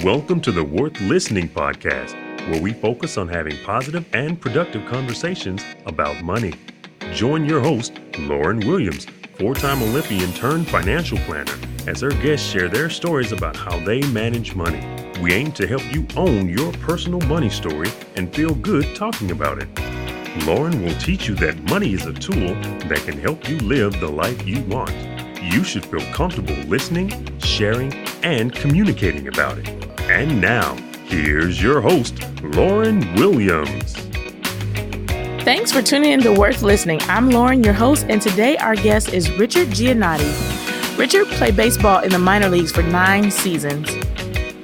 Welcome to the Worth Listening podcast, where we focus on having positive and productive conversations about money. Join your host, Lauren Williams, four-time Olympian turned financial planner, as her guests share their stories about how they manage money. We aim to help you own your personal money story and feel good talking about it. Lauren will teach you that money is a tool that can help you live the life you want. You should feel comfortable listening, sharing, and communicating about it. And now, here's your host, Lauren Williams. Thanks for tuning in to Worth Listening. I'm Lauren, your host, and today our guest is Richard Giannotti. Richard played baseball in the minor leagues for 9 seasons,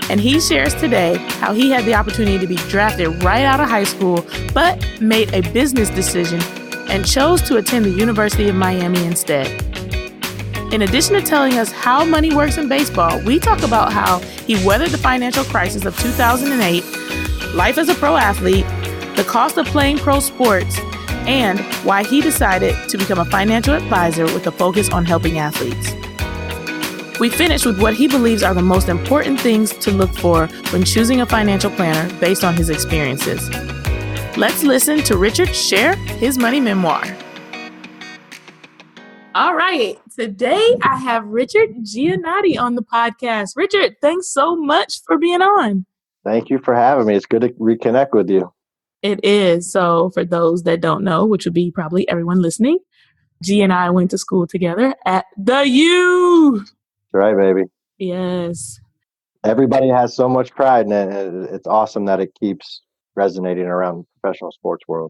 and he shares today how he had the opportunity to be drafted right out of high school, but made a business decision and chose to attend the University of Miami instead. In addition to telling us how money works in baseball, we talk about how he weathered the financial crisis of 2008, life as a pro athlete, the cost of playing pro sports, and why he decided to become a financial advisor with a focus on helping athletes. We finish with what he believes are the most important things to look for when choosing a financial planner based on his experiences. Let's listen to Richard share his money memoir. All right. Today I have Richard Giannotti on the podcast. Richard, thanks so much for being on. Thank you for having me. It's good to reconnect with you. It is. So for those that don't know, which would be probably everyone listening, G and I went to school together at the U. That's right, baby. Yes. Everybody has so much pride in it. It's awesome that it keeps resonating around the professional sports world.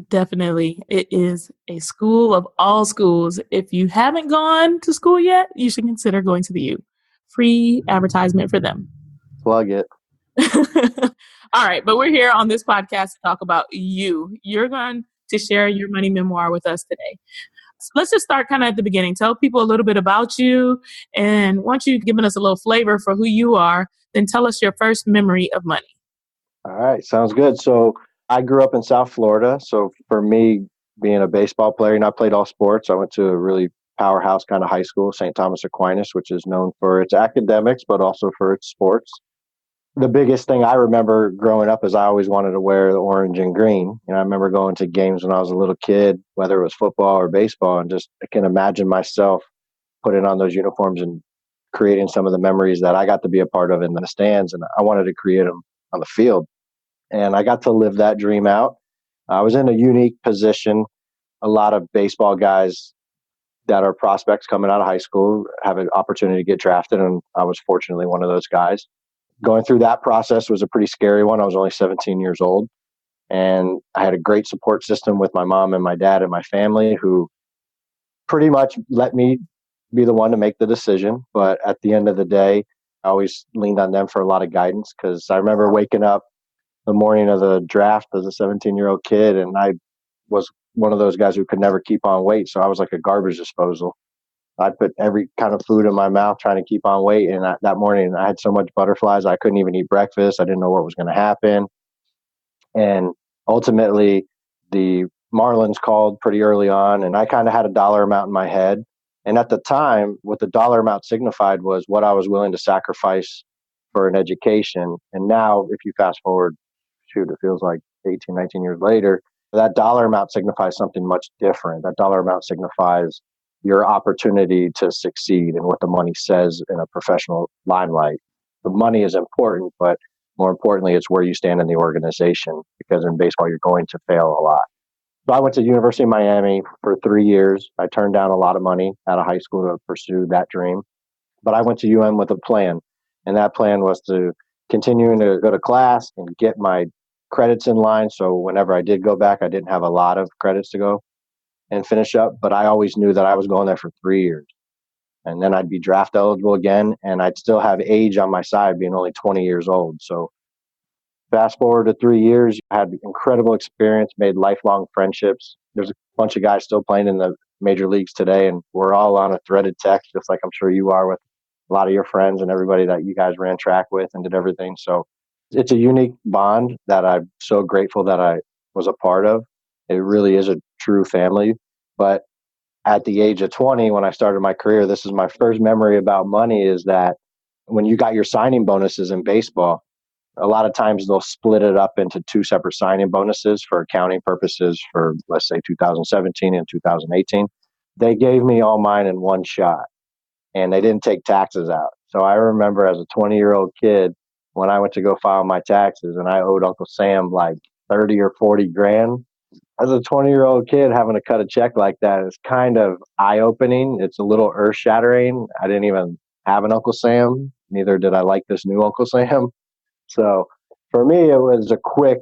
Definitely. It is a school of all schools. If you haven't gone to school yet, you should consider going to the U. Free advertisement for them. Plug it. All right. But we're here on this podcast to talk about you. You're going to share your money memoir with us today. So let's just start kind of at the beginning. Tell people a little bit about you. And once you've given us a little flavor for who you are, then tell us your first memory of money. All right. Sounds good. So I grew up in South Florida. So for me, being a baseball player, I played all sports. I went to a really powerhouse kind of high school, St. Thomas Aquinas, which is known for its academics, but also for its sports. The biggest thing I remember growing up is I always wanted to wear the orange and green. I remember going to games when I was a little kid, whether it was football or baseball, and just I can imagine myself putting on those uniforms and creating some of the memories that I got to be a part of in the stands. And I wanted to create them on the field. And I got to live that dream out. I was in a unique position. A lot of baseball guys that are prospects coming out of high school have an opportunity to get drafted, and I was fortunately one of those guys. Going through that process was a pretty scary one. I was only 17 years old, and I had a great support system with my mom and my dad and my family who pretty much let me be the one to make the decision. But at the end of the day, I always leaned on them for a lot of guidance, because I remember waking up the morning of the draft as a 17-year-old kid, and I was one of those guys who could never keep on weight. So I was like a garbage disposal. I put every kind of food in my mouth trying to keep on weight. And that morning I had so much butterflies, I couldn't even eat breakfast. I didn't know what was going to happen. And ultimately the Marlins called pretty early on, and I kind of had a dollar amount in my head. And at the time, what the dollar amount signified was what I was willing to sacrifice for an education. And now if you fast forward, it feels like 18, 19 years later, that dollar amount signifies something much different. That dollar amount signifies your opportunity to succeed and what the money says in a professional limelight. The money is important, but more importantly, it's where you stand in the organization, because in baseball, you're going to fail a lot. So I went to the University of Miami for 3 years. I turned down a lot of money out of high school to pursue that dream. But I went to UM with a plan, and that plan was to continue to go to class and get my credits in line. So whenever I did go back, I didn't have a lot of credits to go and finish up, but I always knew that I was going there for 3 years. And then I'd be draft eligible again, and I'd still have age on my side, being only 20 years old. So fast forward to 3 years, I had incredible experience, made lifelong friendships. There's a bunch of guys still playing in the major leagues today, and we're all on a threaded text, just like I'm sure you are with a lot of your friends and everybody that you guys ran track with and did everything. So it's a unique bond that I'm so grateful that I was a part of. It really is a true family. But at the age of 20, when I started my career, this is my first memory about money, is that when you got your signing bonuses in baseball, a lot of times they'll split it up into two separate signing bonuses for accounting purposes for, let's say, 2017 and 2018. They gave me all mine in one shot and they didn't take taxes out. So I remember as a 20-year-old kid, when I went to go file my taxes and I owed Uncle Sam like 30 or 40 grand. As a 20-year-old kid, having to cut a check like that is kind of eye-opening. It's a little earth-shattering. I didn't even have an Uncle Sam. Neither did I like this new Uncle Sam. So for me, it was a quick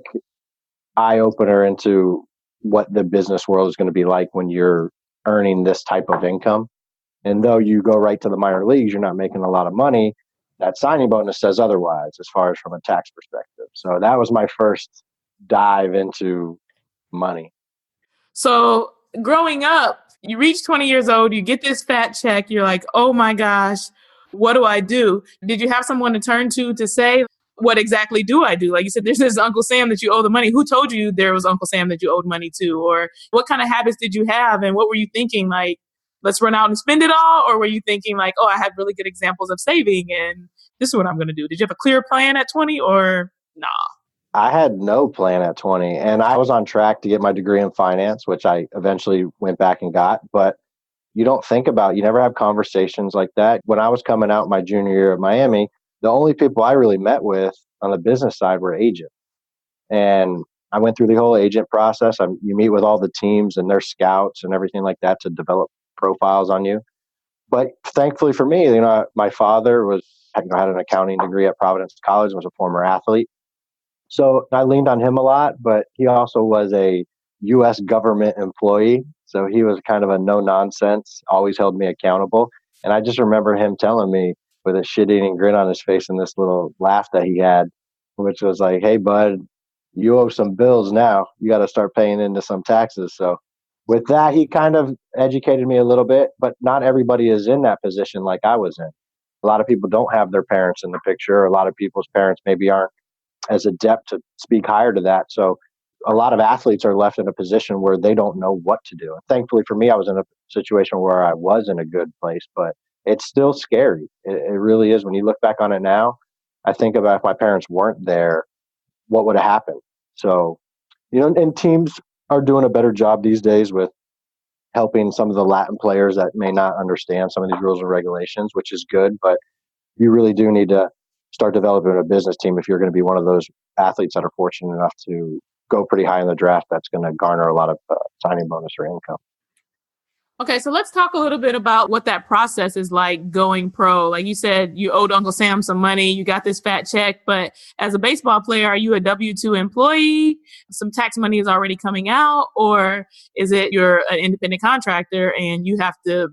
eye-opener into what the business world is going to be like when you're earning this type of income. And though you go right to the minor leagues, you're not making a lot of money. That signing bonus says otherwise as far as from a tax perspective. So that was my first dive into money. So growing up, you reach 20 years old, you get this fat check, you're like, oh my gosh, what do I do? Did you have someone to turn to say, what exactly do I do? Like you said, there's this Uncle Sam that you owe the money. Who told you there was Uncle Sam that you owed money to? Or what kind of habits did you have? And what were you thinking? Like, let's run out and spend it all? Or were you thinking like, oh, I have really good examples of saving and this is what I'm going to do? Did you have a clear plan at 20 or nah? I had no plan at 20, and I was on track to get my degree in finance, which I eventually went back and got. But you don't think about, you never have conversations like that. When I was coming out my junior year at Miami, the only people I really met with on the business side were agents. And I went through the whole agent process. You meet with all the teams and their scouts and everything like that to develop profiles on you. But thankfully for me, my father had an accounting degree at Providence College, was a former athlete. So I leaned on him a lot, but he also was a U.S. government employee. So he was kind of a no nonsense, always held me accountable. And I just remember him telling me with a shit eating grin on his face and this little laugh that he had, which was like, hey, bud, you owe some bills now. You got to start paying into some taxes. So with that, he kind of educated me a little bit, but not everybody is in that position like I was in. A lot of people don't have their parents in the picture. A lot of people's parents maybe aren't as adept to speak higher to that. So a lot of athletes are left in a position where they don't know what to do. And thankfully for me, I was in a situation where I was in a good place, but it's still scary. It really is. When you look back on it now, I think about if my parents weren't there, what would have happened? So, and teams are doing a better job these days with helping some of the Latin players that may not understand some of these rules and regulations, which is good. But you really do need to start developing a business team if you're going to be one of those athletes that are fortunate enough to go pretty high in the draft. That's going to garner a lot of signing bonus or income. Okay, so let's talk a little bit about what that process is like going pro. Like you said, you owed Uncle Sam some money, you got this fat check, but as a baseball player, are you a W-2 employee? Some tax money is already coming out, or is it you're an independent contractor and you have to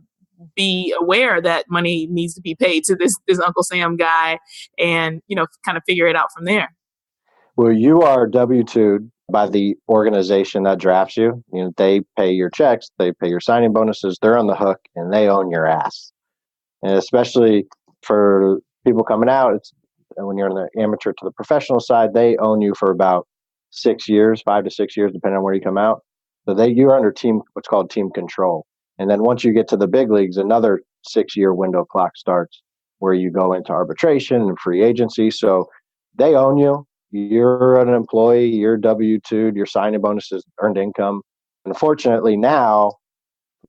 be aware that money needs to be paid to this Uncle Sam guy and, kind of figure it out from there? Well, you are W-2'd by the organization that drafts you. They pay your checks, they pay your signing bonuses, they're on the hook, and they own your ass. And especially for people coming out, when you're in the amateur to the professional side, they own you for about 6 years, 5 to 6 years, depending on where you come out. So you're under what's called team control. And then once you get to the big leagues, another 6-year window clock starts where you go into arbitration and free agency. So they own you. You're an employee, you're W-2'd, your signing bonuses, earned income. Unfortunately, now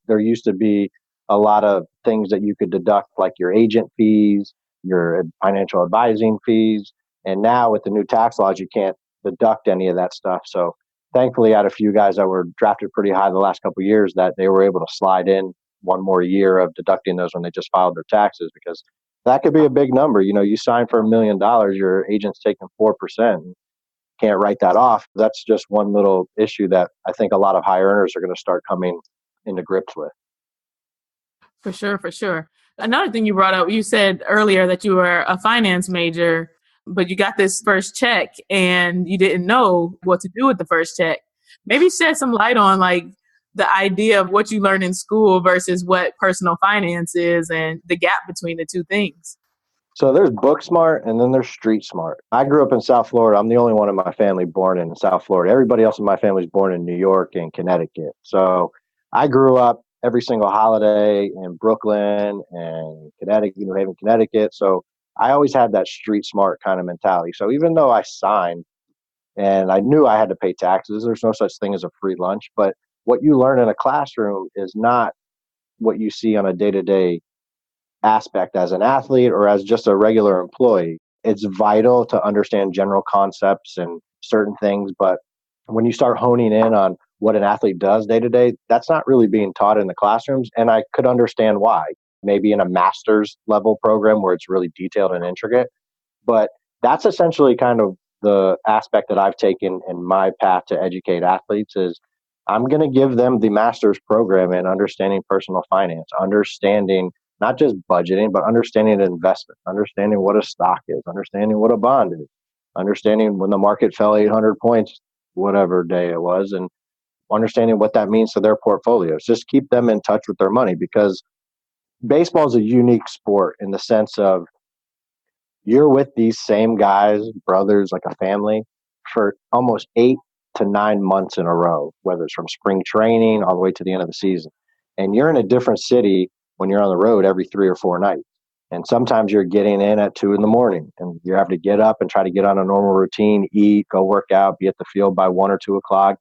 there used to be a lot of things that you could deduct, like your agent fees, your financial advising fees. And now with the new tax laws, you can't deduct any of that stuff. So thankfully, I had a few guys that were drafted pretty high the last couple of years that they were able to slide in one more year of deducting those when they just filed their taxes, because that could be a big number. You sign for $1 million, your agent's taking 4%. Can't write that off. That's just one little issue that I think a lot of high earners are going to start coming into grips with. For sure. Another thing you brought up, you said earlier that you were a finance major, but you got this first check and you didn't know what to do with the first check. Maybe shed some light on like the idea of what you learned in school versus what personal finance is and the gap between the two things. So there's book smart and then there's street smart. I grew up in South Florida. I'm the only one in my family born in South Florida. Everybody else in my family is born in New York and Connecticut. So I grew up every single holiday in Brooklyn and Connecticut, New Haven, Connecticut. So I always had that street smart kind of mentality. So even though I signed and I knew I had to pay taxes, there's no such thing as a free lunch. But what you learn in a classroom is not what you see on a day to day aspect as an athlete or as just a regular employee. It's vital to understand general concepts and certain things, but when you start honing in on what an athlete does day to day, that's not really being taught in the classrooms. And I could understand why. Maybe in a master's level program where it's really detailed and intricate. But that's essentially kind of the aspect that I've taken in my path to educate athletes is I'm going to give them the master's program in understanding personal finance, understanding not just budgeting, but understanding investment, understanding what a stock is, understanding what a bond is, understanding when the market fell 800 points, whatever day it was, and understanding what that means to their portfolios. Just keep them in touch with their money because baseball is a unique sport in the sense of you're with these same guys, brothers, like a family, for almost 8 to 9 months in a row, whether it's from spring training all the way to the end of the season. And you're in a different city when you're on the road every 3 or 4 nights. And sometimes you're getting in at 2 a.m. and you have to get up and try to get on a normal routine, eat, go work out, be at the field by 1 or 2 o'clock,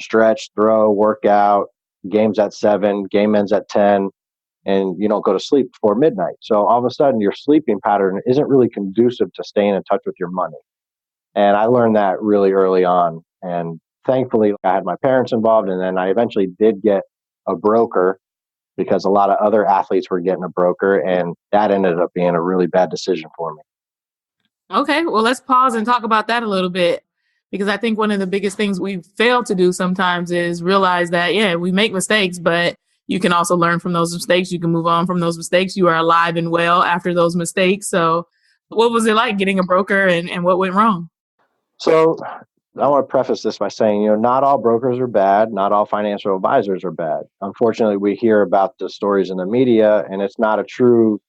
stretch, throw, work out, games at 7, game ends at 10, and you don't go to sleep before midnight. So all of a sudden your sleeping pattern isn't really conducive to staying in touch with your money. And I learned that really early on. And thankfully I had my parents involved, and then I eventually did get a broker because a lot of other athletes were getting a broker, and that ended up being a really bad decision for me. Okay, well, let's pause and talk about that a little bit, because I think one of the biggest things we fail to do sometimes is realize that, yeah, we make mistakes, but you can also learn from those mistakes. You can move on from those mistakes. You are alive and well after those mistakes. So what was it like getting a broker, and what went wrong? So I want to preface this by saying, not all brokers are bad. Not all financial advisors are bad. Unfortunately, we hear about the stories in the media, and it's not a true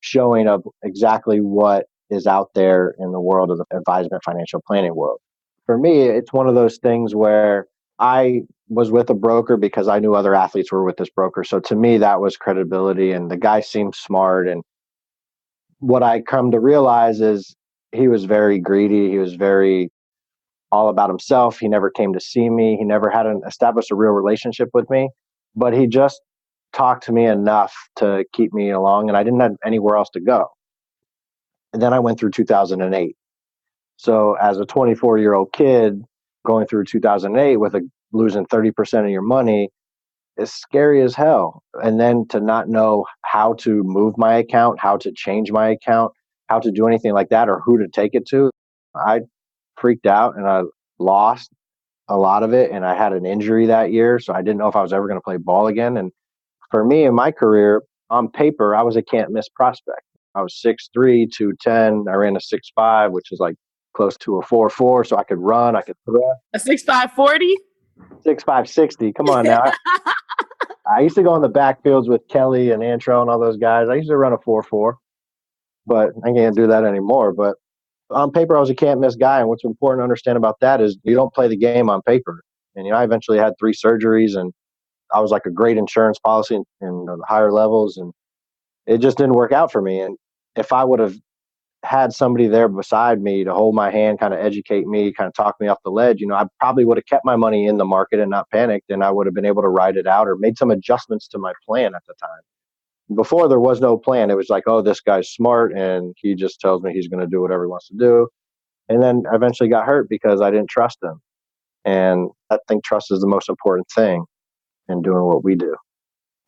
showing of exactly what is out there in the world of the advisement financial planning world. For me, it's one of those things where I was with a broker because I knew other athletes were with this broker. So to me, that was credibility, and the guy seemed smart. And what I come to realize is he was very greedy. He was very all about himself. He never came to see me. He never had established a real relationship with me, but he just talked to me enough to keep me along, and I didn't have anywhere else to go. And then I went through 2008. So as a 24-year-old kid going through 2008 with losing 30% of your money is scary as hell. And then to not know how to move my account, how to change my account, how to do anything like that, or who to take it to, I freaked out and I lost a lot of it. And I had an injury that year, so I didn't know if I was ever going to play ball again. And for me in my career, on paper, I was a can't miss prospect. I was 6'3", 210. I ran a 6'5", which is like close to a 4'4", so I could run, I could throw. A 6'5" 40? 6'5", 60. Come on now. I used to go in the backfields with Kelly and Antrell and all those guys. I used to run a 4'4", but I can't do that anymore. But on paper, I was a can't miss guy. And what's important to understand about that is you don't play the game on paper. And, I eventually had 3 surgeries, and I was like a great insurance policy in the higher levels, and it just didn't work out for me. And if I would have had somebody there beside me to hold my hand, kind of educate me, kind of talk me off the ledge, I probably would have kept my money in the market and not panicked, and I would have been able to ride it out or made some adjustments to my plan at the time. Before, there was no plan. It was like, oh, this guy's smart and he just tells me he's going to do whatever he wants to do. And then I eventually got hurt because I didn't trust him. And I think trust is the most important thing in doing what we do.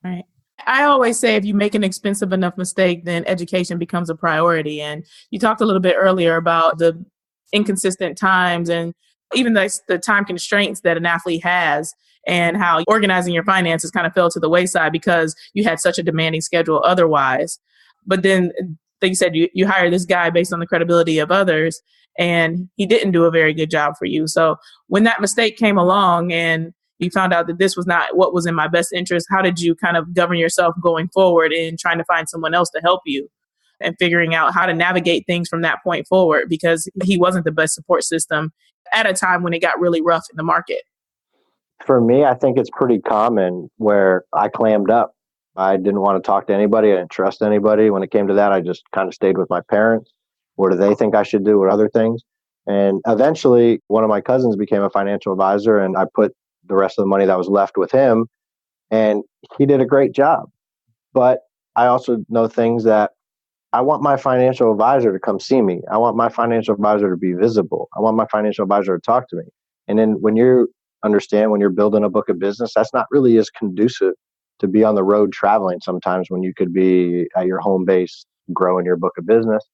Right. I always say if you make an expensive enough mistake, then education becomes a priority. And you talked a little bit earlier about the inconsistent times and even the time constraints that an athlete has, and how organizing your finances kind of fell to the wayside because you had such a demanding schedule otherwise. But then, like you said, you hire this guy based on the credibility of others, and he didn't do a very good job for you. So when that mistake came along and you found out that this was not what was in my best interest, how did you kind of govern yourself going forward in trying to find someone else to help you and figuring out how to navigate things from that point forward? Because he wasn't the best support system at a time when it got really rough in the market. For me, I think it's pretty common where I clammed up. I didn't want to talk to anybody. I didn't trust anybody. When it came to that, I just kind of stayed with my parents. What do they think I should do? What other things? And eventually, one of my cousins became a financial advisor, and I put the rest of the money that was left with him, and he did a great job. But I also know things that I want my financial advisor to come see me. I want my financial advisor to be visible. I want my financial advisor to talk to me. And then when you understand, when you're building a book of business, that's not really as conducive to be on the road traveling sometimes when you could be at your home base growing your book of business.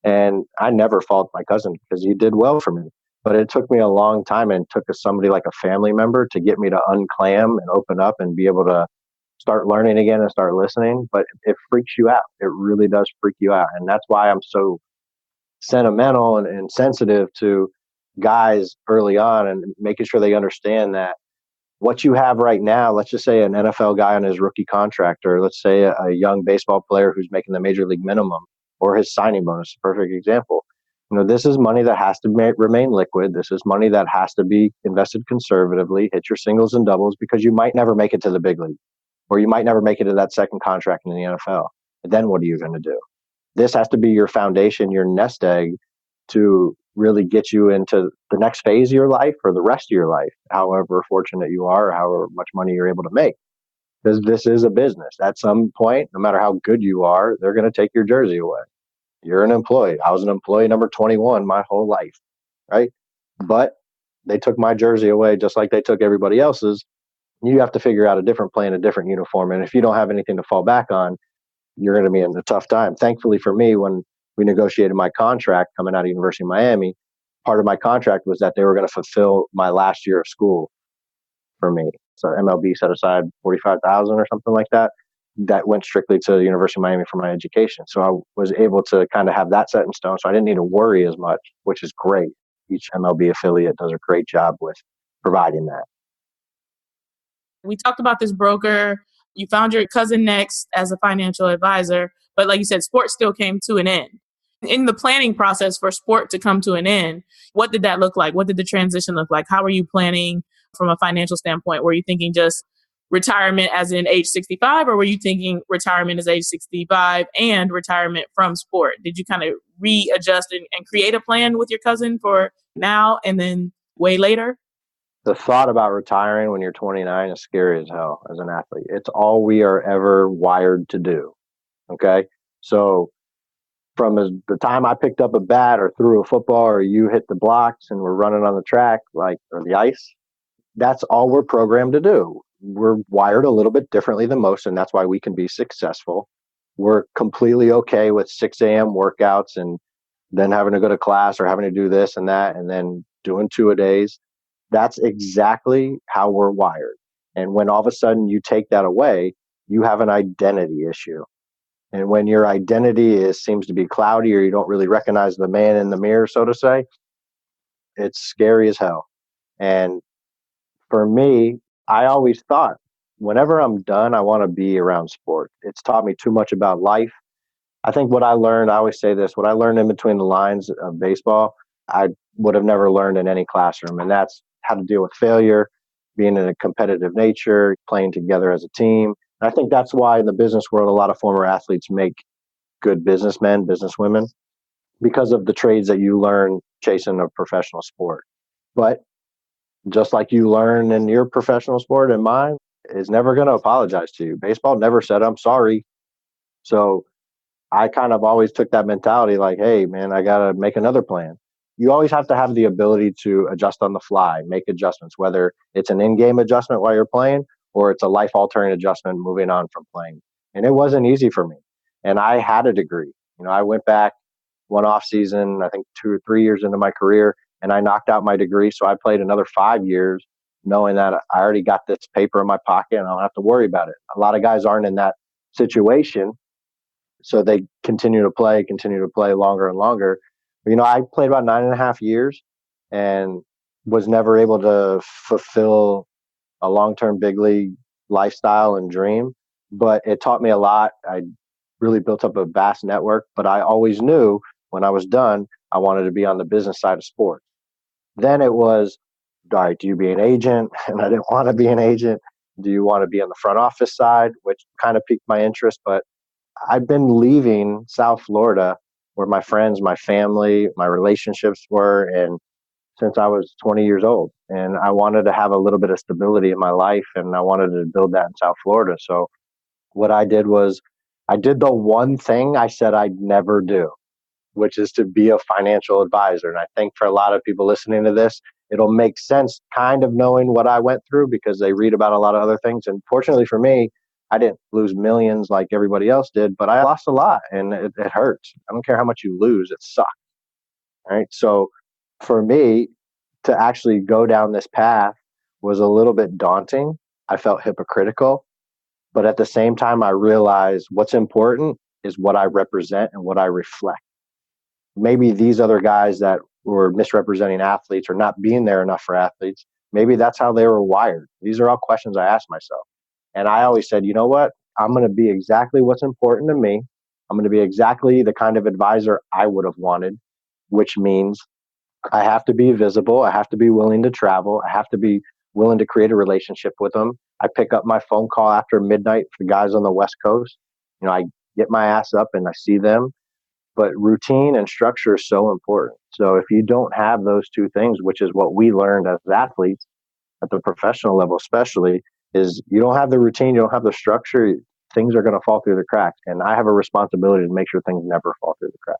And I never fault my cousin because he did well for me. But it took me a long time and it took somebody like a family member to get me to unclam and open up and be able to start learning again and start listening. But it freaks you out. It really does freak you out. And that's why I'm so sentimental and sensitive to guys early on and making sure they understand that what you have right now, let's just say an NFL guy on his rookie contract, or let's say a young baseball player who's making the major league minimum or his signing bonus, perfect example. This is money that has to remain liquid. This is money that has to be invested conservatively, hit your singles and doubles because you might never make it to the big league or you might never make it to that second contract in the NFL. And then what are you going to do? This has to be your foundation, your nest egg to really get you into the next phase of your life or the rest of your life, however fortunate you are or however much money you're able to make. Because this is a business. At some point, no matter how good you are, they're going to take your jersey away. You're an employee. I was an employee number 21 my whole life, right? But they took my jersey away just like they took everybody else's. You have to figure out a different plan, a different uniform. And if you don't have anything to fall back on, you're going to be in a tough time. Thankfully for me, when we negotiated my contract coming out of University of Miami, part of my contract was that they were going to fulfill my last year of school for me. So MLB set aside 45,000 or something like that. That went strictly to the University of Miami for my education. So I was able to kind of have that set in stone. So I didn't need to worry as much, which is great. Each MLB affiliate does a great job with providing that. We talked about this broker. You found your cousin next as a financial advisor, but like you said, sports still came to an end. In the planning process for sport to come to an end, what did that look like? What did the transition look like? How were you planning from a financial standpoint? Were you thinking just retirement as in age 65, or were you thinking retirement as age 65 and retirement from sport? Did you kind of readjust and create a plan with your cousin for now and then way later? The thought about retiring when you're 29 is scary as hell as an athlete. It's all we are ever wired to do. Okay. So from the time I picked up a bat or threw a football or you hit the blocks and we're running on the track, like, or the ice, that's all we're programmed to do. We're wired a little bit differently than most, and that's why we can be successful. We're completely okay with 6 a.m. workouts and then having to go to class or having to do this and that and then doing 2-a-days. That's exactly how we're wired. And when all of a sudden you take that away, you have an identity issue. And when your identity seems to be cloudy or you don't really recognize the man in the mirror, so to say, it's scary as hell. And for me, I always thought whenever I'm done, I want to be around sport. It's taught me too much about life. I think what I learned, I always say this, what I learned in between the lines of baseball, I would have never learned in any classroom. And that's how to deal with failure, being in a competitive nature, playing together as a team. And I think that's why in the business world, a lot of former athletes make good businessmen, businesswomen, because of the trades that you learn chasing a professional sport. But just like you learn in your professional sport and mine, is never going to apologize to you. Baseball never said, I'm sorry. So I kind of always took that mentality like, hey, man, I got to make another plan. You always have to have the ability to adjust on the fly, make adjustments, whether it's an in-game adjustment while you're playing or it's a life-altering adjustment moving on from playing. And it wasn't easy for me. And I had a degree. I went back one off season, I think 2 or 3 years into my career, and I knocked out my degree. So I played another 5 years knowing that I already got this paper in my pocket and I don't have to worry about it. A lot of guys aren't in that situation. So they continue to play longer and longer. I played about 9.5 years and was never able to fulfill a long-term big league lifestyle and dream, but it taught me a lot. I really built up a vast network, but I always knew when I was done, I wanted to be on the business side of sports. Then it was, all right, do you be an agent? And I didn't want to be an agent. Do you want to be on the front office side, which kind of piqued my interest? But I've been leaving South Florida where my friends, my family, my relationships were, and since I was 20 years old. And I wanted to have a little bit of stability in my life, and I wanted to build that in South Florida. So what I did was I did the one thing I said I'd never do, which is to be a financial advisor. And I think for a lot of people listening to this, it'll make sense kind of knowing what I went through because they read about a lot of other things. And fortunately for me, I didn't lose millions like everybody else did, but I lost a lot and it hurts. I don't care how much you lose, it sucks. Right. So for me to actually go down this path was a little bit daunting. I felt hypocritical, but at the same time, I realized what's important is what I represent and what I reflect. Maybe these other guys that were misrepresenting athletes or not being there enough for athletes, maybe that's how they were wired. These are all questions I asked myself. And I always said, you know what? I'm going to be exactly what's important to me. I'm going to be exactly the kind of advisor I would have wanted, which means I have to be visible. I have to be willing to travel. I have to be willing to create a relationship with them. I pick up my phone call after midnight for guys on the West Coast. I get my ass up and I see them. But routine and structure is so important. So if you don't have those two things, which is what we learned as athletes at the professional level, especially, is you don't have the routine, you don't have the structure, things are going to fall through the cracks. And I have a responsibility to make sure things never fall through the cracks.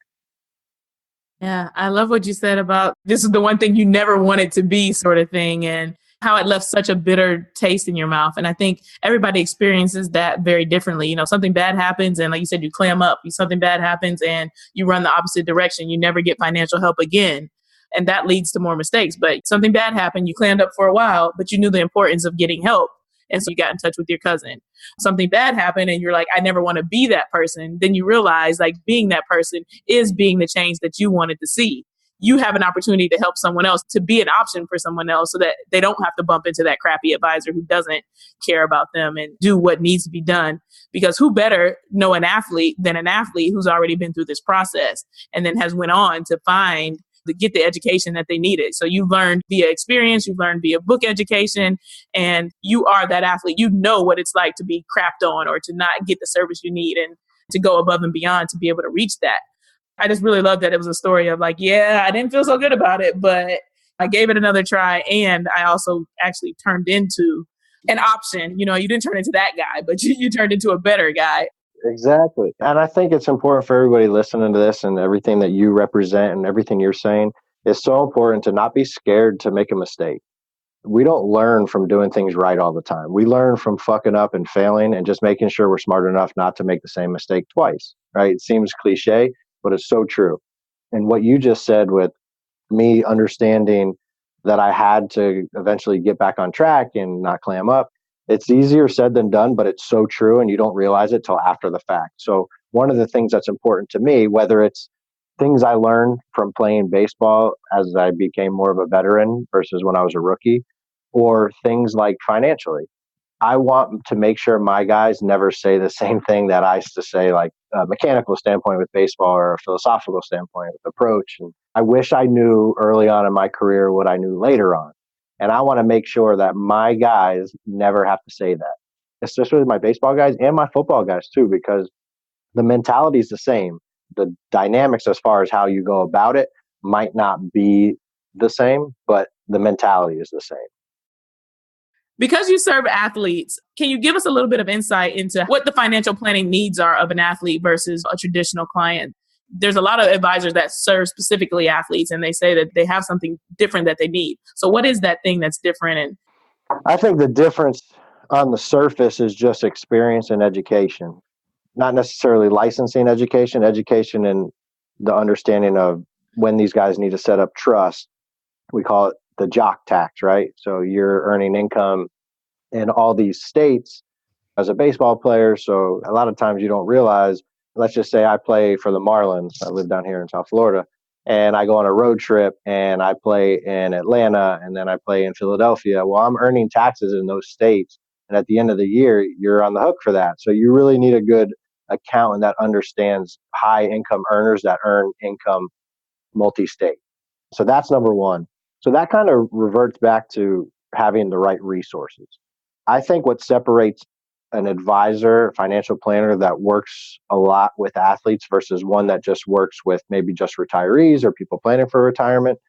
Yeah, I love what you said about this is the one thing you never wanted to be sort of thing, and how it left such a bitter taste in your mouth. And I think everybody experiences that very differently. Something bad happens and like you said, you clam up. Something bad happens and you run the opposite direction. You never get financial help again. And that leads to more mistakes. But something bad happened, you clammed up for a while, but you knew the importance of getting help. And so you got in touch with your cousin. Something bad happened and you're like, I never want to be that person. Then you realize like being that person is being the change that you wanted to see. You have an opportunity to help someone else, to be an option for someone else so that they don't have to bump into that crappy advisor who doesn't care about them and do what needs to be done. Because who better know an athlete than an athlete who's already been through this process and then has went on to get the education that they needed. So you've learned via experience, you've learned via book education, and you are that athlete. You know what it's like to be crapped on or to not get the service you need and to go above and beyond to be able to reach that. I just really love that it was a story of like, yeah, I didn't feel so good about it, but I gave it another try. And I also actually turned into an option. You didn't turn into that guy, but you turned into a better guy. Exactly. And I think it's important for everybody listening to this and everything that you represent and everything you're saying is so important to not be scared to make a mistake. We don't learn from doing things right all the time. We learn from fucking up and failing and just making sure we're smart enough not to make the same mistake twice, right? It seems cliche, but it's so true. And what you just said with me understanding that I had to eventually get back on track and not clam up, it's easier said than done, but it's so true. And you don't realize it till after the fact. So one of the things that's important to me, whether it's things I learned from playing baseball as I became more of a veteran versus when I was a rookie, or things like financially, I want to make sure my guys never say the same thing that I used to say, like a mechanical standpoint with baseball or a philosophical standpoint with approach. And I wish I knew early on in my career what I knew later on. And I want to make sure that my guys never have to say that, especially my baseball guys and my football guys too, because the mentality is the same. The dynamics as far as how you go about it might not be the same, but the mentality is the same. Because you serve athletes, can you give us a little bit of insight into what the financial planning needs are of an athlete versus a traditional client? There's a lot of advisors that serve specifically athletes, and they say that they have something different that they need. So what is that thing that's different? And I think the difference on the surface is just experience and education, not necessarily licensing education, education and the understanding of when these guys need to set up trust. We call it the jock tax, right? So you're earning income in all these states as a baseball player. So a lot of times you don't realize, let's just say I play for the Marlins. I live down here in South Florida and I go on a road trip and I play in Atlanta and then I play in Philadelphia. Well, I'm earning taxes in those states. And at the end of the year, you're on the hook for that. So you really need a good accountant that understands high income earners that earn income multi-state. So that's number one. So that kind of reverts back to having the right resources. I think what separates an advisor, financial planner that works a lot with athletes versus one that just works with maybe just retirees or people planning for retirement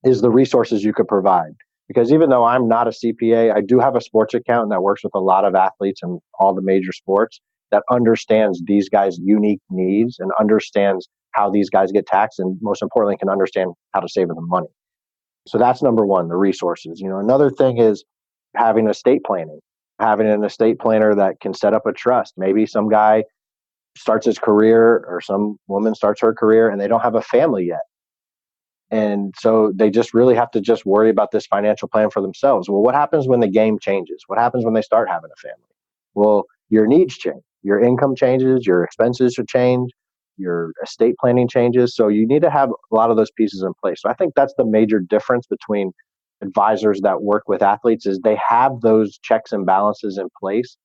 is the resources you could provide. Because even though I'm not a CPA, I do have a sports accountant that works with a lot of athletes in all the major sports that understands these guys' unique needs and understands how these guys get taxed, and most importantly, can understand how to save them money. So that's number one, the resources. Another thing is having estate planning, having an estate planner that can set up a trust. Maybe some guy starts his career or some woman starts her career and they don't have a family yet. And so they just really have to just worry about this financial plan for themselves. Well, what happens when the game changes? What happens when they start having a family? Well, your needs change, your income changes, your expenses should change, your estate planning changes. So you need to have a lot of those pieces in place. So I think that's the major difference between advisors that work with athletes is they have those checks and balances in place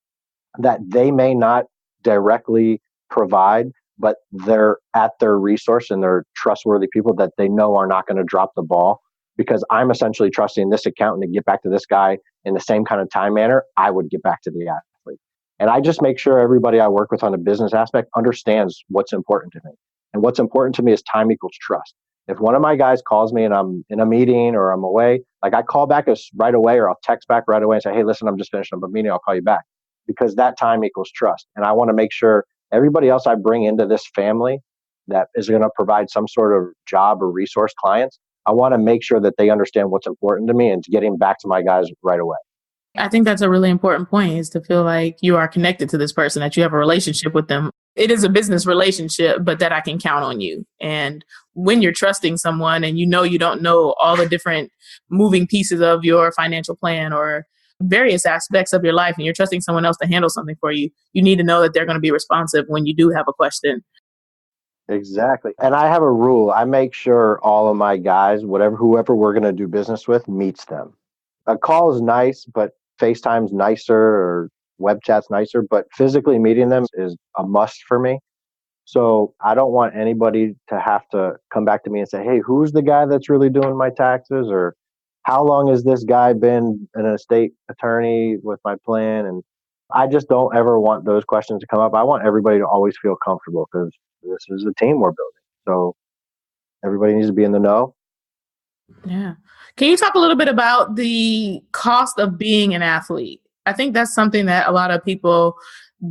that they may not directly provide, but they're at their resource and they're trustworthy people that they know are not going to drop the ball, because I'm essentially trusting this accountant to get back to this guy in the same kind of time manner I would get back to the athlete. And I just make sure everybody I work with on the business aspect understands what's important to me. And what's important to me is time equals trust. If one of my guys calls me and I'm in a meeting or I'm away, like I call back right away, or I'll text back right away and say, hey, listen, I'm just finishing up a meeting. I'll call you back, because that time equals trust. And I want to make sure everybody else I bring into this family that is going to provide some sort of job or resource clients, I want to make sure that they understand what's important to me and getting back to my guys right away. I think that's a really important point, is to feel like you are connected to this person, that you have a relationship with them. It is a business relationship, but that I can count on you. And when you're trusting someone and you don't know all the different moving pieces of your financial plan or various aspects of your life, and you're trusting someone else to handle something for you, you need to know that they're going to be responsive when you do have a question. Exactly. And I have a rule. I make sure all of my guys, whoever we're going to do business with, meets them. A call is nice, but FaceTime's nicer, or web chat's nicer, but physically meeting them is a must for me. So I don't want anybody to have to come back to me and say, hey, who's the guy that's really doing my taxes? Or how long has this guy been an estate attorney with my plan? And I just don't ever want those questions to come up. I want everybody to always feel comfortable, because this is a team we're building. So everybody needs to be in the know. Yeah. Can you talk a little bit about the cost of being an athlete? I think that's something that a lot of people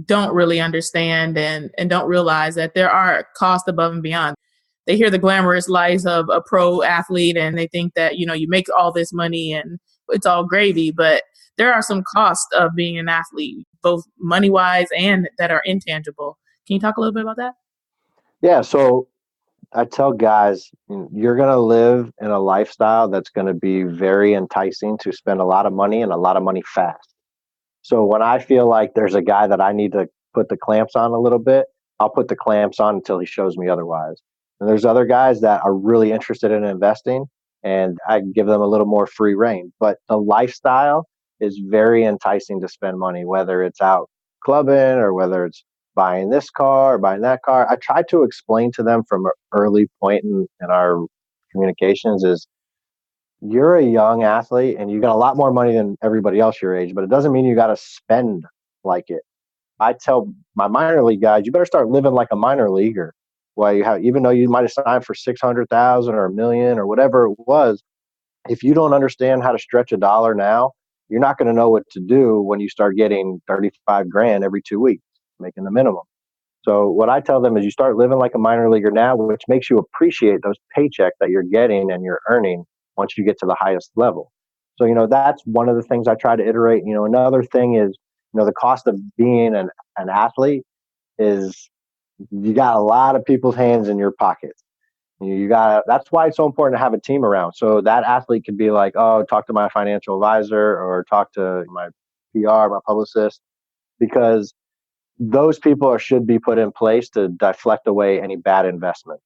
don't really understand and don't realize, that there are costs above and beyond. They hear the glamorous lives of a pro athlete and they think that, you make all this money and it's all gravy, but there are some costs of being an athlete, both money wise and that are intangible. Can you talk a little bit about that? Yeah. So I tell guys, you're going to live in a lifestyle that's going to be very enticing to spend a lot of money, and a lot of money fast. So when I feel like there's a guy that I need to put the clamps on a little bit, I'll put the clamps on until he shows me otherwise. And there's other guys that are really interested in investing, and I give them a little more free reign. But the lifestyle is very enticing to spend money, whether it's out clubbing or whether it's buying this car or buying that car. I try to explain to them from an early point in our communications is, you're a young athlete and you got a lot more money than everybody else your age, but it doesn't mean you got to spend like it. I tell my minor league guys, you better start living like a minor leaguer. Well, even though you might have signed for 600,000 or a million or whatever it was, if you don't understand how to stretch a dollar now, you're not going to know what to do when you start getting 35 grand every 2 weeks, making the minimum. So what I tell them is, you start living like a minor leaguer now, which makes you appreciate those paychecks that you're getting and you're earning once you get to the highest level. So, that's one of the things I try to iterate. Another thing is, the cost of being an athlete is, you got a lot of people's hands in your pockets. That's why it's so important to have a team around. So that athlete could be like, oh, talk to my financial advisor or talk to my PR, my publicist, because those people should be put in place to deflect away any bad investment.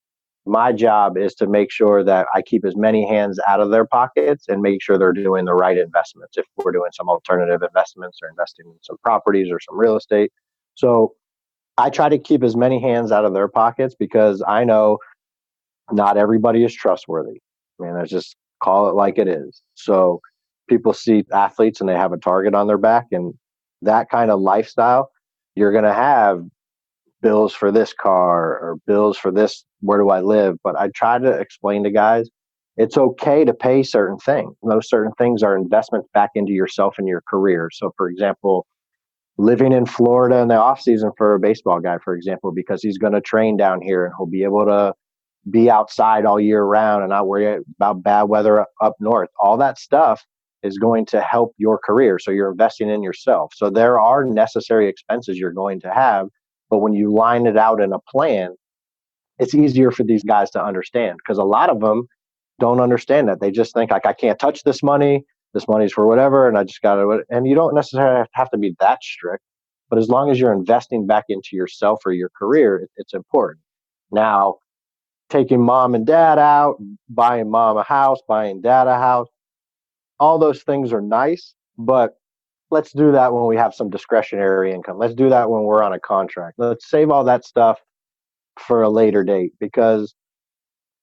My job is to make sure that I keep as many hands out of their pockets and make sure they're doing the right investments. If we're doing some alternative investments or investing in some properties or some real estate. So I try to keep as many hands out of their pockets, because I know not everybody is trustworthy. Let's just call it like it is. So people see athletes and they have a target on their back, and that kind of lifestyle, you're going to have bills for this car or bills for this, where do I live? But I try to explain to guys, it's okay to pay certain things. Those certain things are investments back into yourself and your career. So, for example, living in Florida in the off season for a baseball guy, for example, because he's going to train down here and he'll be able to be outside all year round and not worry about bad weather up north. All that stuff is going to help your career. So you're investing in yourself. So there are necessary expenses you're going to have, but when you line it out in a plan, it's easier for these guys to understand, because a lot of them don't understand that. They just think like, I can't touch this money. This money's for whatever, and I just got to. And you don't necessarily have to be that strict, but as long as you're investing back into yourself or your career, it's important. Now, taking mom and dad out, buying mom a house, buying dad a house, all those things are nice, but let's do that when we have some discretionary income. Let's do that when we're on a contract. Let's save all that stuff for a later date, because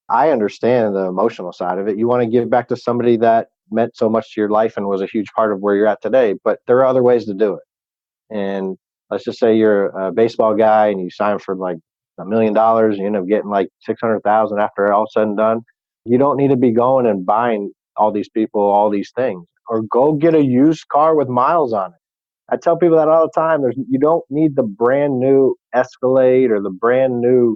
I understand the emotional side of it. You want to give back to somebody that meant so much to your life and was a huge part of where you're at today, but there are other ways to do it. And let's just say you're a baseball guy and you sign for like $1 million and you end up getting like 600,000 after all said and done. You don't need to be going and buying all these people all these things, or go get a used car with miles on it. I tell people that all the time. You don't need the brand new Escalade or the brand new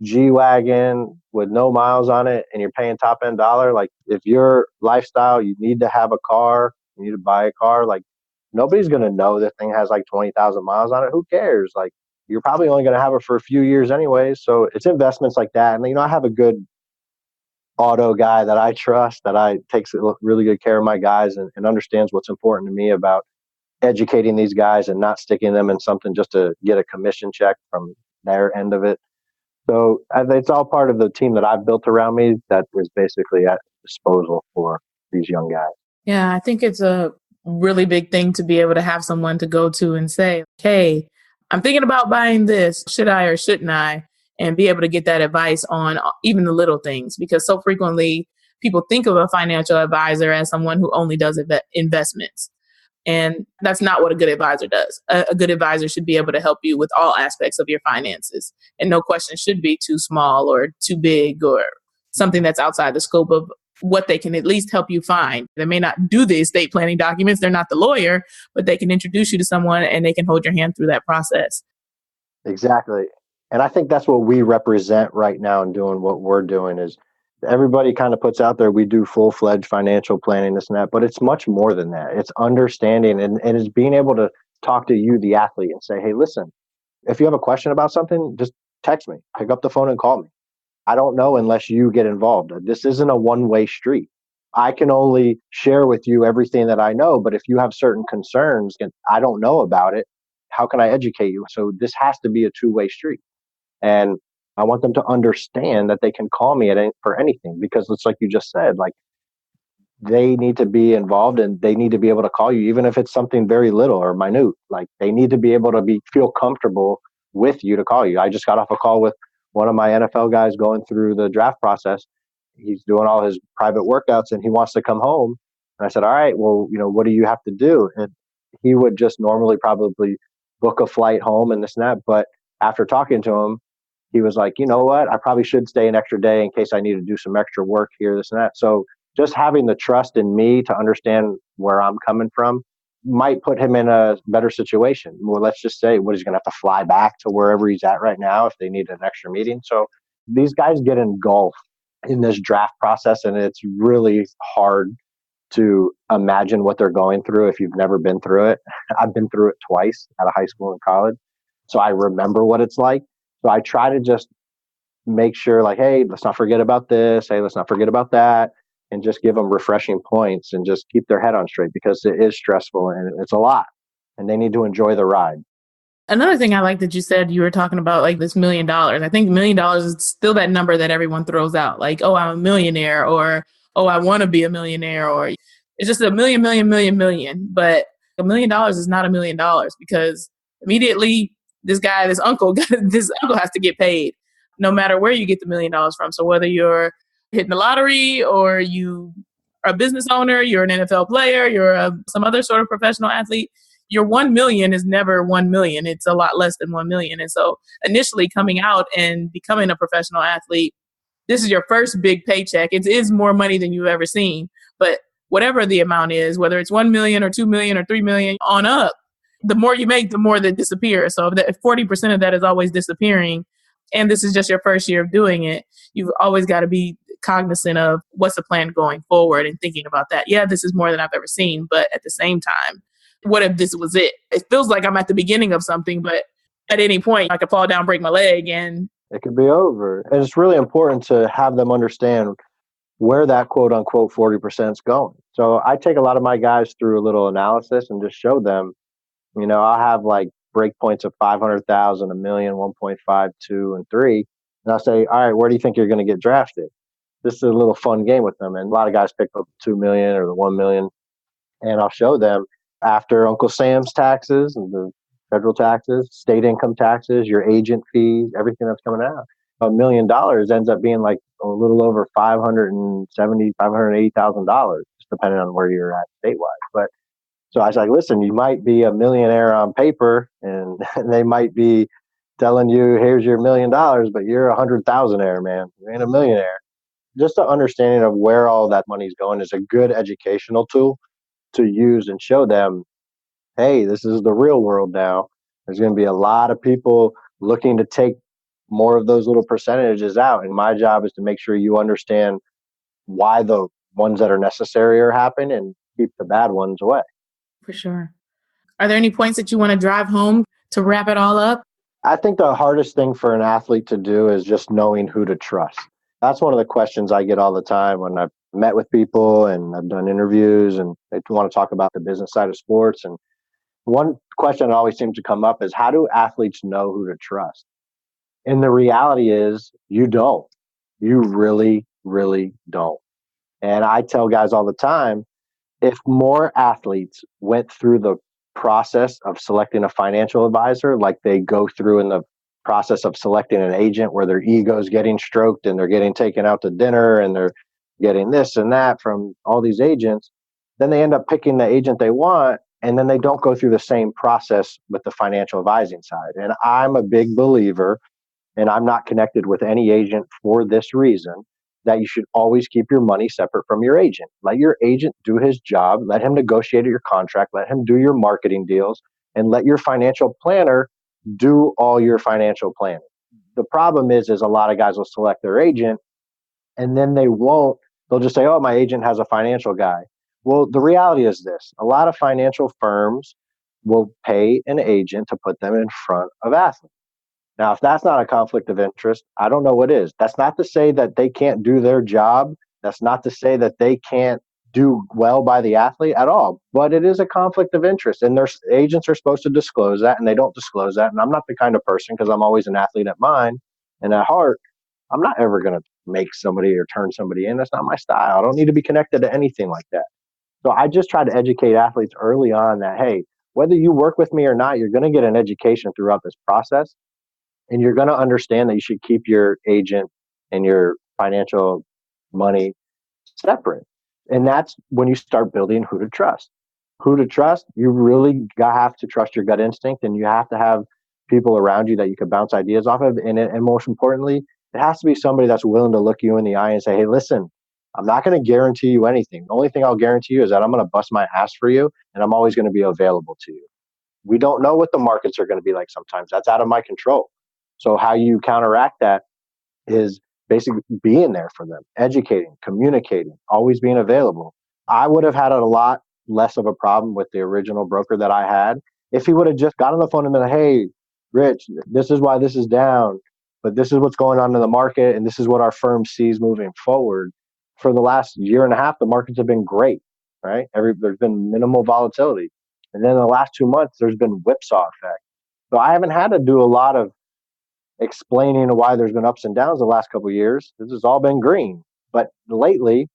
G-Wagon with no miles on it and you're paying top end dollar. Like, if your lifestyle, you need to have a car, you need to buy a car, like, nobody's going to know this thing has like 20,000 miles on it. Who cares? Like, you're probably only going to have it for a few years anyways. So it's investments like that. And, I have a good auto guy that I trust, that I takes really good care of my guys and understands what's important to me about educating these guys and not sticking them in something just to get a commission check from their end of it. So it's all part of the team that I've built around me that is basically at disposal for these young guys. Yeah, I think it's a really big thing to be able to have someone to go to and say, hey, I'm thinking about buying this. Should I or shouldn't I? And be able to get that advice on even the little things, because so frequently people think of a financial advisor as someone who only does investments. And that's not what a good advisor does. A good advisor should be able to help you with all aspects of your finances. And no question should be too small or too big or something that's outside the scope of what they can at least help you find. They may not do the estate planning documents. They're not the lawyer, but they can introduce you to someone and they can hold your hand through that process. Exactly. And I think that's what we represent right now in doing what we're doing. Is everybody kind of puts out there, we do full-fledged financial planning, this and that, but it's much more than that. It's understanding and it's being able to talk to you, the athlete, and say, hey, listen, if you have a question about something, just text me, pick up the phone and call me. I don't know unless you get involved. This isn't a one-way street. I can only share with you everything that I know, but if you have certain concerns and I don't know about it, how can I educate you? So this has to be a two-way street. And I want them to understand that they can call me for anything, because it's like you just said, like, they need to be involved and they need to be able to call you, even if it's something very little or minute. Like, they need to be able to feel comfortable with you to call you. I just got off a call with one of my NFL guys going through the draft process. He's doing all his private workouts and he wants to come home. And I said, all right, well, what do you have to do? And he would just normally probably book a flight home and this and that. But after talking to him, he was like, you know what? I probably should stay an extra day in case I need to do some extra work here, this and that. So just having the trust in me to understand where I'm coming from might put him in a better situation. Well, let's just say, what, he's going to have to fly back to wherever he's at right now if they need an extra meeting. So these guys get engulfed in this draft process, and it's really hard to imagine what they're going through if you've never been through it. I've been through it twice out of high school and college, so I remember what it's like. So I try to just make sure, like, hey, let's not forget about this. Hey, let's not forget about that. And just give them refreshing points and just keep their head on straight, because it is stressful and it's a lot and they need to enjoy the ride. Another thing I like that you said, you were talking about like this $1 million. I think $1 million is still that number that everyone throws out. Like, oh, I'm a millionaire, or, oh, I want to be a millionaire, or it's just a million. But $1 million is not $1 million, because immediately this uncle has to get paid no matter where you get the $1 million from. So whether you're hitting the lottery or you are a business owner, you're an NFL player, you're some other sort of professional athlete, your 1 million is never 1 million. It's a lot less than 1 million. And so initially coming out and becoming a professional athlete, this is your first big paycheck. It is more money than you've ever seen. But whatever the amount is, whether it's 1 million or 2 million or 3 million on up, the more you make, the more that disappears. So if 40% of that is always disappearing, and this is just your first year of doing it, you've always got to be cognizant of what's the plan going forward and thinking about that. Yeah, this is more than I've ever seen, but at the same time, what if this was it? It feels like I'm at the beginning of something, but at any point I could fall down, break my leg, and it could be over. And it's really important to have them understand where that quote unquote 40% is going. So I take a lot of my guys through a little analysis and just show them, I'll have like breakpoints of 500,000, a million, 1.5, 2, and 3. And I'll say, all right, where do you think you're going to get drafted? This is a little fun game with them. And a lot of guys pick up 2 million or the 1 million. And I'll show them after Uncle Sam's taxes and the federal taxes, state income taxes, your agent fees, everything that's coming out. $1 million ends up being like a little over $580,000, just depending on where you're at statewide. But so I was like, listen, you might be a millionaire on paper, and they might be telling you, here's your $1 million, but you're 100,000-aire, man. You ain't a millionaire. Just an understanding of where all that money's going is a good educational tool to use and show them, hey, this is the real world now. There's going to be a lot of people looking to take more of those little percentages out. And my job is to make sure you understand why the ones that are necessary are happening and keep the bad ones away. For sure. Are there any points that you want to drive home to wrap it all up? I think the hardest thing for an athlete to do is just knowing who to trust. That's one of the questions I get all the time when I've met with people and I've done interviews and they want to talk about the business side of sports. And one question that always seems to come up is, how do athletes know who to trust? And the reality is you don't. You really, really don't. And I tell guys all the time, if more athletes went through the process of selecting a financial advisor like they go through in the process of selecting an agent, where their ego's getting stroked and they're getting taken out to dinner and they're getting this and that from all these agents, then they end up picking the agent they want, and then they don't go through the same process with the financial advising side. And I'm a big believer, and I'm not connected with any agent for this reason, that you should always keep your money separate from your agent. Let your agent do his job. Let him negotiate your contract. Let him do your marketing deals, and let your financial planner do all your financial planning. The problem is a lot of guys will select their agent and then they'll just say, oh, my agent has a financial guy. Well, the reality is this: a lot of financial firms will pay an agent to put them in front of athletes. Now, if that's not a conflict of interest, I don't know what is. That's not to say that they can't do their job. That's not to say that they can't do well by the athlete at all. But it is a conflict of interest. And their agents are supposed to disclose that, and they don't disclose that. And I'm not the kind of person, because I'm always an athlete at mind and at heart, I'm not ever going to make somebody or turn somebody in. That's not my style. I don't need to be connected to anything like that. So I just try to educate athletes early on that, hey, whether you work with me or not, you're going to get an education throughout this process. And you're going to understand that you should keep your agent and your financial money separate. And that's when you start building who to trust. Who to trust, you really have to trust your gut instinct, and you have to have people around you that you can bounce ideas off of. And most importantly, it has to be somebody that's willing to look you in the eye and say, hey, listen, I'm not going to guarantee you anything. The only thing I'll guarantee you is that I'm going to bust my ass for you, and I'm always going to be available to you. We don't know what the markets are going to be like sometimes. That's out of my control. So how you counteract that is basically being there for them, educating, communicating, always being available. I would have had a lot less of a problem with the original broker that I had if he would have just got on the phone and been like, hey, Rich, this is why this is down, but this is what's going on in the market, and this is what our firm sees moving forward. For the last year and a half, the markets have been great, right? There's been minimal volatility. And then in the last 2 months, there's been whipsaw effect. So I haven't had to do a lot of explaining why there's been ups and downs the last couple of years. This has all been green. But lately,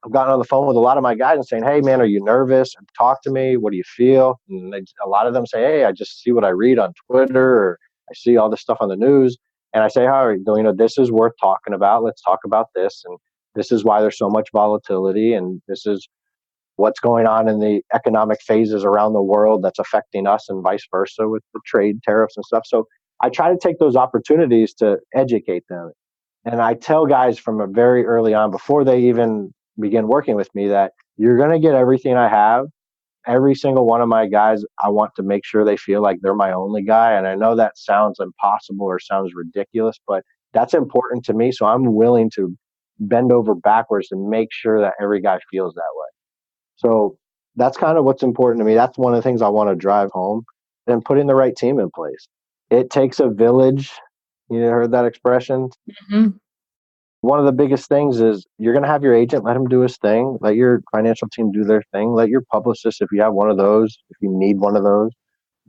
I've gotten on the phone with a lot of my guys and saying, hey, man, are you nervous? Talk to me. What do you feel? And a lot of them say, hey, I just see what I read on Twitter, or I see all this stuff on the news. And I say, all right, this is worth talking about. Let's talk about this. And this is why there's so much volatility. And this is what's going on in the economic phases around the world that's affecting us and vice versa with the trade tariffs and stuff. So I try to take those opportunities to educate them. And I tell guys from a very early on, before they even begin working with me, that you're going to get everything I have. Every single one of my guys, I want to make sure they feel like they're my only guy. And I know that sounds impossible or sounds ridiculous, but that's important to me. So I'm willing to bend over backwards to make sure that every guy feels that way. So that's kind of what's important to me. That's one of the things I want to drive home, and putting the right team in place. It takes a village. You heard that expression? Mm-hmm. One of the biggest things is you're going to have your agent, let him do his thing. Let your financial team do their thing. Let your publicist, if you have one of those, if you need one of those,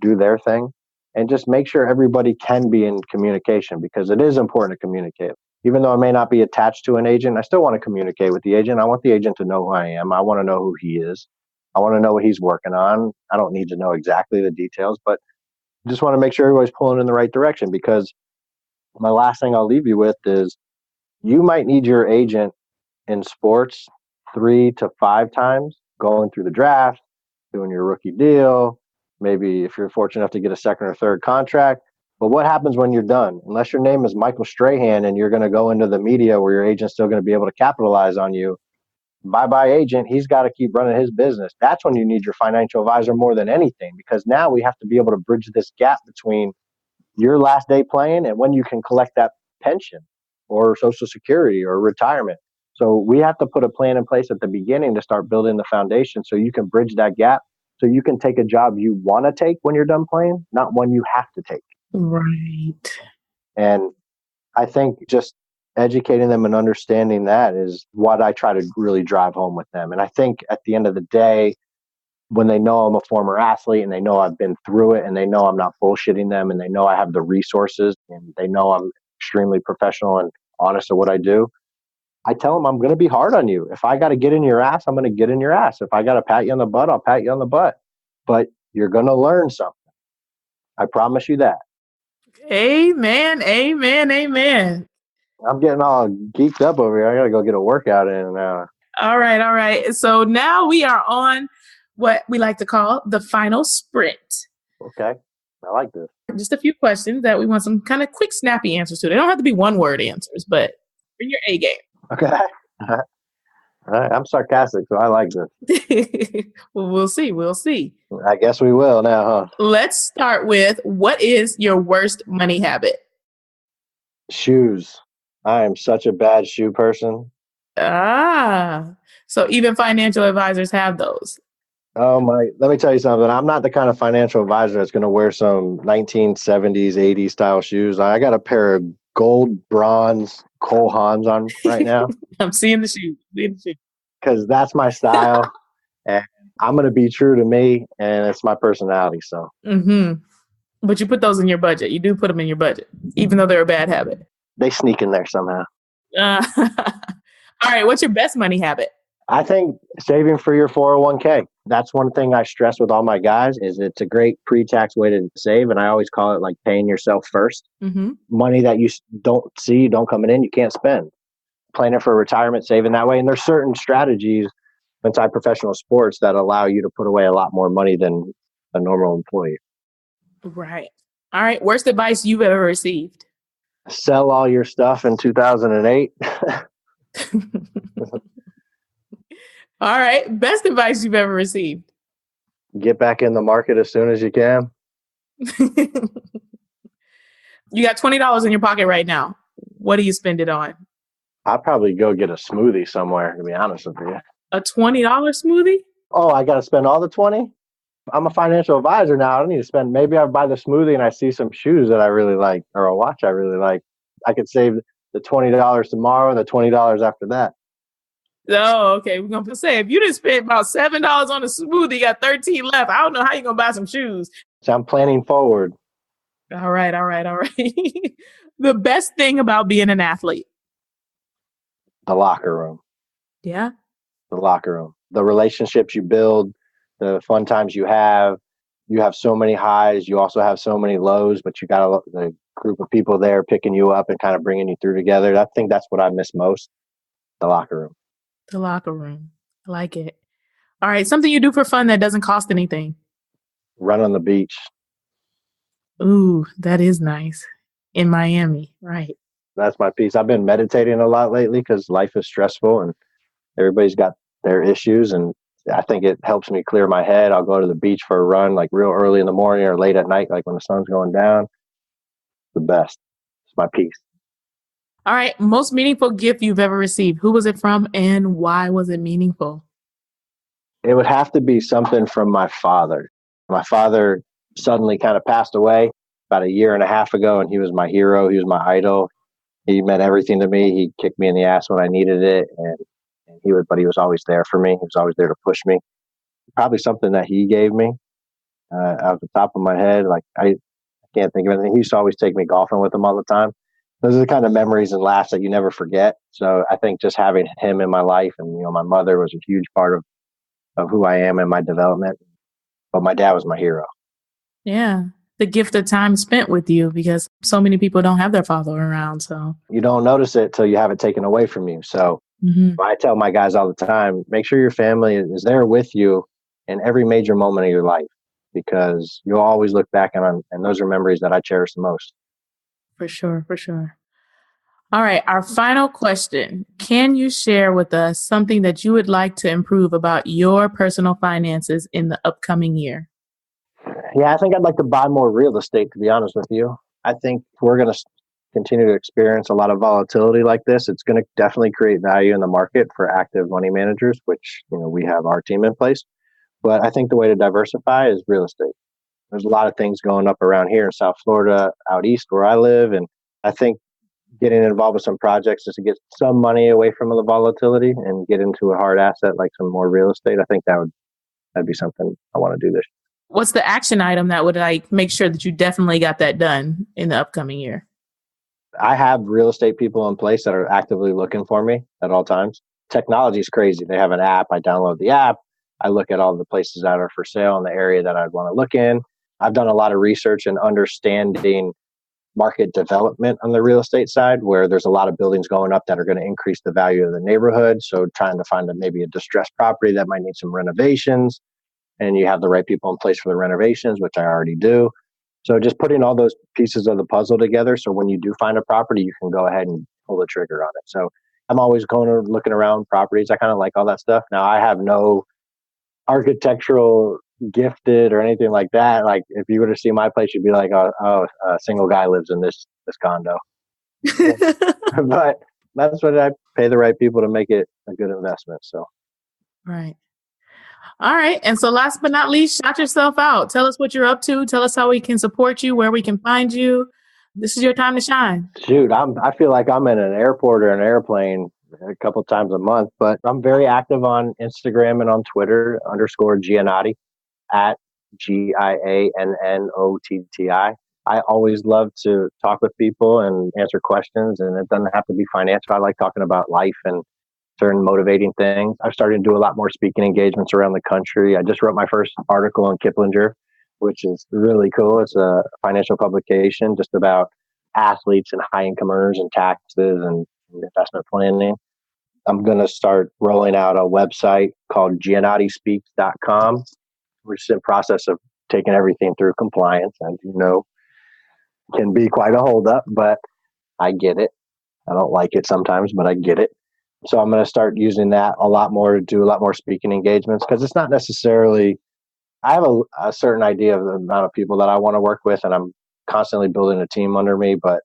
do their thing. And just make sure everybody can be in communication, because it is important to communicate. Even though I may not be attached to an agent, I still want to communicate with the agent. I want the agent to know who I am. I want to know who he is. I want to know what he's working on. I don't need to know exactly the details, but just want to make sure everybody's pulling in the right direction, because my last thing I'll leave you with is you might need your agent in sports 3 to 5 times, going through the draft, doing your rookie deal, maybe if you're fortunate enough to get a second or third contract. But what happens when you're done? Unless your name is Michael Strahan and you're going to go into the media where your agent's still going to be able to capitalize on you, bye-bye agent, he's got to keep running his business. That's when you need your financial advisor more than anything, because now we have to be able to bridge this gap between your last day playing and when you can collect that pension or Social Security or retirement. So we have to put a plan in place at the beginning to start building the foundation so you can bridge that gap, so you can take a job you want to take when you're done playing, not one you have to take. Right. And I think just educating them and understanding that is what I try to really drive home with them. And I think at the end of the day, when they know I'm a former athlete and they know I've been through it and they know I'm not bullshitting them and they know I have the resources and they know I'm extremely professional and honest at what I do, I tell them I'm going to be hard on you. If I got to get in your ass, I'm going to get in your ass. If I got to pat you on the butt, I'll pat you on the butt. But you're going to learn something. I promise you that. Amen. Amen. Amen. I'm getting all geeked up over here. I got to go get a workout in. All right. All right. So now we are on what we like to call the final sprint. Okay. I like this. Just a few questions that we want some kind of quick, snappy answers to. They don't have to be one-word answers, but bring your A game. Okay. All right. I'm sarcastic, so I like this. Well, we'll see. We'll see. I guess we will now, huh? Let's start with, what is your worst money habit? Shoes. I am such a bad shoe person. So even financial advisors have those. Oh my, let me tell you something. I'm not the kind of financial advisor that's going to wear some 1970s, 80s style shoes. I got a pair of gold bronze Cole Haans on right now. I'm seeing the shoes. Because that's my style. And I'm going to be true to me, and it's my personality. So. Mm-hmm. But you put those in your budget. You do put them in your budget, even though they're a bad habit. They sneak in there somehow. All right. What's your best money habit? I think saving for your 401k. That's one thing I stress with all my guys, is it's a great pre-tax way to save. And I always call it like paying yourself first. Mm-hmm. Money that you don't see, don't coming in, you can't spend. Planning for retirement, saving that way. And there's certain strategies inside professional sports that allow you to put away a lot more money than a normal employee. Right. All right. Worst advice you've ever received? Sell all your stuff in 2008. All right. Best advice you've ever received? Get back in the market as soon as you can. You got $20 in your pocket right now. What do you spend it on? I'll probably go get a smoothie somewhere, to be honest with you. A $20 smoothie? Oh, I got to spend all the 20? I'm a financial advisor now. I don't need to spend. Maybe I buy the smoothie and I see some shoes that I really like, or a watch I really like. I could save the $20 tomorrow and the $20 after that. Oh, okay. We're going to say, if you didn't spend about $7 on a smoothie, you got 13 left. I don't know how you're going to buy some shoes. So I'm planning forward. All right. The best thing about being an athlete? The locker room. Yeah. The locker room. The relationships you build, the fun times you have. You have so many highs. You also have so many lows, but you got a group of people there picking you up and kind of bringing you through together. I think that's what I miss most. The locker room. The locker room. I like it. All right. Something you do for fun that doesn't cost anything. Run on the beach. Ooh, that is nice. In Miami. Right. That's my piece. I've been meditating a lot lately because life is stressful and everybody's got their issues. And I think it helps me clear my head. I'll go to the beach for a run, like real early in the morning or late at night, like when the sun's going down. The best. It's my piece. All right. Most meaningful gift you've ever received. Who was it from and why was it meaningful? It would have to be something from my father. My father suddenly kind of passed away about a year and a half ago, and he was my hero. He was my idol. He meant everything to me. He kicked me in the ass when I needed it, and but he was always there for me. He was always there to push me. Probably something that he gave me out the top of my head. Like I can't think of anything. He used to always take me golfing with him all the time. Those are the kind of memories and laughs that you never forget. So I think just having him in my life, and my mother was a huge part of who I am and my development. But my dad was my hero. Yeah. The gift of time spent with you, because so many people don't have their father around. So you don't notice it till you have it taken away from you. So I tell my guys all the time, make sure your family is there with you in every major moment of your life, because you'll always look back on, and those are memories that I cherish the most. For sure. For sure. All right. Our final question. Can you share with us something that you would like to improve about your personal finances in the upcoming year? Yeah, I think I'd like to buy more real estate, to be honest with you. I think we're going to continue to experience a lot of volatility like this. It's going to definitely create value in the market for active money managers, which, we have our team in place. But I think the way to diversify is real estate. There's a lot of things going up around here in South Florida, out east where I live. And I think getting involved with some projects is to get some money away from the volatility and get into a hard asset like some more real estate. I think that'd be something I want to do this year. What's the action item that would make sure that you definitely got that done in the upcoming year? I have real estate people in place that are actively looking for me at all times. Technology is crazy. They have an app. I download the app. I look at all the places that are for sale in the area that I'd want to look in. I've done a lot of research and understanding market development on the real estate side, where there's a lot of buildings going up that are going to increase the value of the neighborhood. So trying to find maybe a distressed property that might need some renovations, and you have the right people in place for the renovations, which I already do. So just putting all those pieces of the puzzle together, so when you do find a property, you can go ahead and pull the trigger on it. So I'm always looking around properties. I kind of like all that stuff. Now, I have no architectural gifted or anything like that. Like if you were to see my place, you'd be like, oh, a single guy lives in this condo. But that's what I pay the right people to make it a good investment. So, right. All right. And so last but not least, shout yourself out. Tell us what you're up to. Tell us how we can support you, where we can find you. This is your time to shine. Shoot, I feel like I'm in an airport or an airplane a couple times a month, but I'm very active on Instagram and on Twitter, _Giannotti, at GIANNOTTI. I always love to talk with people and answer questions, and it doesn't have to be financial. I like talking about life and certain motivating things. I've started to do a lot more speaking engagements around the country. I just wrote my first article on Kiplinger, which is really cool. It's a financial publication just about athletes and high income earners and taxes and investment planning. I'm going to start rolling out a website called GiannottiSpeaks.com, which is in process of taking everything through compliance. And, can be quite a holdup, but I get it. I don't like it sometimes, but I get it. So I'm going to start using that a lot more to do a lot more speaking engagements, because it's not necessarily, I have a certain idea of the amount of people that I want to work with, and I'm constantly building a team under me, but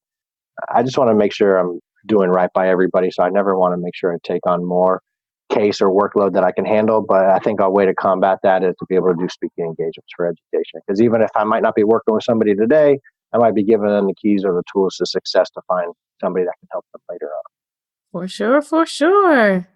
I just want to make sure I'm doing right by everybody. So I never want to make sure I take on more case or workload that I can handle. But I think a way to combat that is to be able to do speaking engagements for education. Because even if I might not be working with somebody today, I might be giving them the keys or the tools to success to find somebody that can help them later on. For sure, for sure.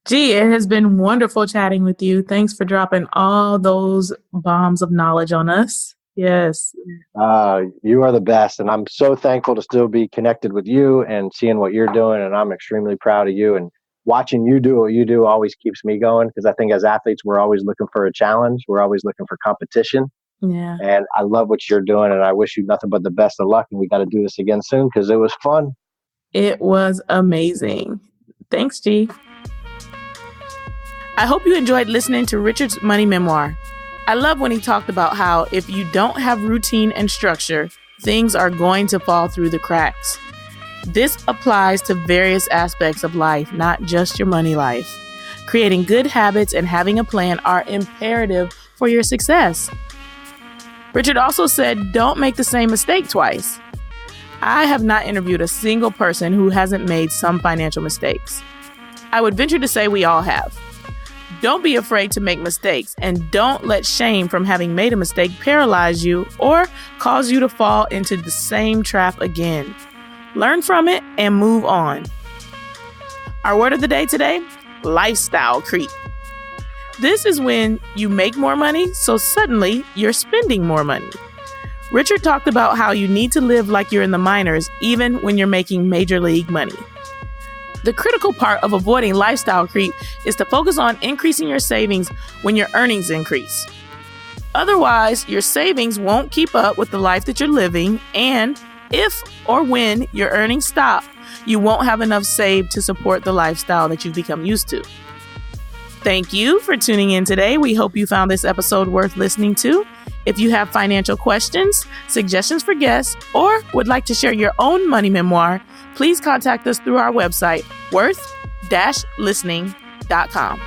Gee, it has been wonderful chatting with you. Thanks for dropping all those bombs of knowledge on us. Yes. You are the best. And I'm so thankful to still be connected with you and seeing what you're doing. And I'm extremely proud of you. And watching you do what you do always keeps me going, because I think as athletes, we're always looking for a challenge. We're always looking for competition. Yeah. And I love what you're doing. And I wish you nothing but the best of luck. And we got to do this again soon, because it was fun. It was amazing. Thanks, G. I hope you enjoyed listening to Richard's money memoir. I love when he talked about how if you don't have routine and structure, things are going to fall through the cracks. This applies to various aspects of life, not just your money life. Creating good habits and having a plan are imperative for your success. Richard also said, don't make the same mistake twice. I have not interviewed a single person who hasn't made some financial mistakes. I would venture to say we all have. Don't be afraid to make mistakes, and don't let shame from having made a mistake paralyze you or cause you to fall into the same trap again. Learn from it and move on. Our word of the day today, lifestyle creep. This is when you make more money, so suddenly you're spending more money. Richard talked about how you need to live like you're in the minors, even when you're making major league money. The critical part of avoiding lifestyle creep is to focus on increasing your savings when your earnings increase. Otherwise, your savings won't keep up with the life that you're living, and if or when your earnings stop, you won't have enough saved to support the lifestyle that you've become used to. Thank you for tuning in today. We hope you found this episode worth listening to. If you have financial questions, suggestions for guests, or would like to share your own money memoir, please contact us through our website, worth-listening.com.